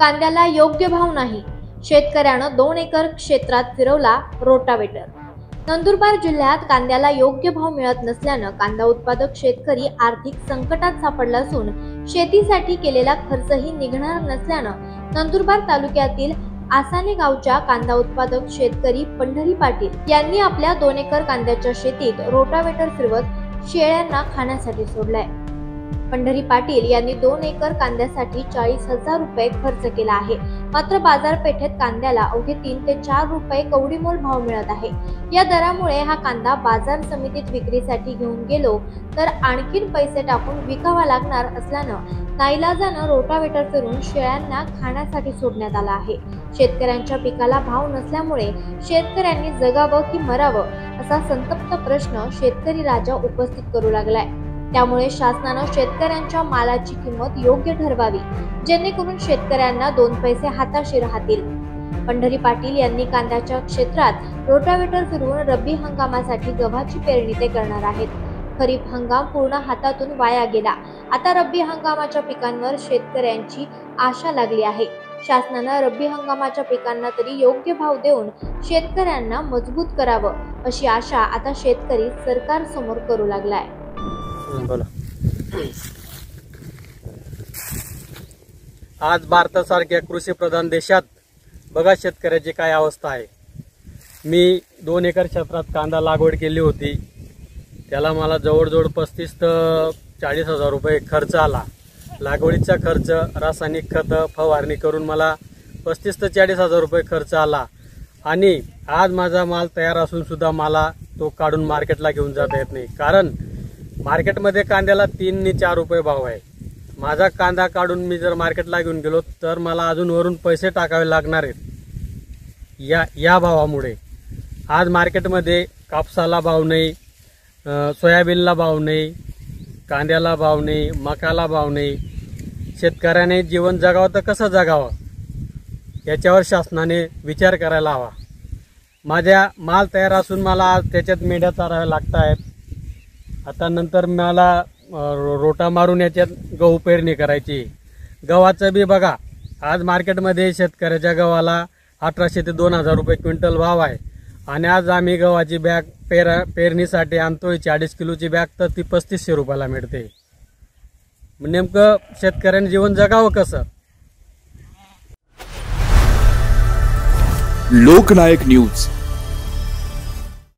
कांद्याला योग्य भाव नाही, शेतकऱ्यानं 2 एकर क्षेत्रात फिरवला रोटावेटर। नंदुरबार जिल्ह्यात कांद्याला योग्य भाव मिळत नसल्यानं कांदा उत्पादक शेतकरी आर्थिक संकटात सापडला असून शेतीसाठी केलेला खर्चही निघणार नसल्यानं नंदुरबार तालुक्यातील आसाने गावच्या कांदा उत्पादक शेतकरी पंढरी पाटील यांनी आपल्या 2 एकर कांद्याच्या शेतीत रोटावेटर फिरवत शेळ्यांना खाण्यासाठी सोडलाय। पंढरी पाटील यांनी 2 एकर कांद्यासाठी 40,000 रुपये खर्च केला आहे, मात्र बाजारपेठेत कांद्याला अवघे 3 ते 4 रुपये कवडीमोल भाव मिळत आहे। या दरामुळे हा कांदा बाजार समितीत विक्रीसाठी घेऊन गेलो तर आणखीन पैसे टाकून विकावा लागणार असल्यानं नाईलाजानं रोटावेटर फिरून शेळ्यांना खाण्यासाठी सोडण्यात आला आहे। शेतकऱ्यांच्या पिकाला भाव नसल्यामुळे शेतकऱ्यांनी जगावं की मरावं असा संतप्त प्रश्न शेतकरी राजा उपस्थित करू लागलाय। त्यामुळे शासनानं शेतकऱ्यांच्या मालाची किंमत योग्य ठरवावी, जेणेकरून शेतकऱ्यांना 2 पैसे हाताशी राहतील। पंढरी पाटील यांनी कांद्याच्या क्षेत्रात रोटावेटर फिरवून रब्बी हंगामासाठी गव्हाची पेरणी ते करणार आहेत। खरीप हंगाम पूर्ण हातातून वाया गेला, आता रब्बी हंगामाच्या पिकांवर शेतकऱ्यांची आशा लागली आहे। शासनानं रब्बी हंगामाच्या पिकांना तरी योग्य भाव देऊन शेतकऱ्यांना मजबूत करावं अशी आशा आता शेतकरी सरकार समोर करू लागलाय। बोला। आज भारतासारख्या कृषी प्रधान देशात बघा शेतकऱ्याची काय अवस्था आहे। मी 2 एकर क्षेत्रात कांदा लागवड केली होती, त्याला मला जवळजवळ 35 ते 40,000 रुपये खर्च आला। लागवडीचा खर्च, रासायनिक खत फवारणी करून मला 35 ते 40,000 रुपये खर्च आला आणि आज माझा माल तयार असून सुद्धा मला तो काढून मार्केटला घेऊन जाता येत नाही, कारण मार्केटमध्ये कांद्याला 3 ते 4 रुपये भाव आहे। माझा कांदा काढून मी जर मार्केटला घेऊन गेलो तर मला अजून वरून पैसे टाकावे लागणार आहेत। या भावामुळे आज मार्केटमध्ये कापसाला भाव नाही, सोयाबीनला भाव नाही, कांद्याला भाव नाही, मकाला भाव नाही। शेतकऱ्याने जीवन जगावं तर कसं जगावं याच्यावर शासनाने विचार करायला हवा। माझ्या माल तयार असून मला आज त्याच्यात मेंढ्या चाराव्या लागत आहेत। आता नंतर मला रोटा मारून याच्यात गहू पेरणी करायची। गव्हाचं बी बघा, आज मार्केटमध्ये शेतकऱ्याच्या गव्हाला 1800 ते 2000 रुपये क्विंटल भाव आहे आणि आज आम्ही गव्हाची बॅग पेरणीसाठी आणतोय 40 किलोची बॅग, तर ती 3500 रुपयाला मिळते। नेमकं शेतकऱ्याने जीवन जगावं कसं? लोकनायक न्यूज।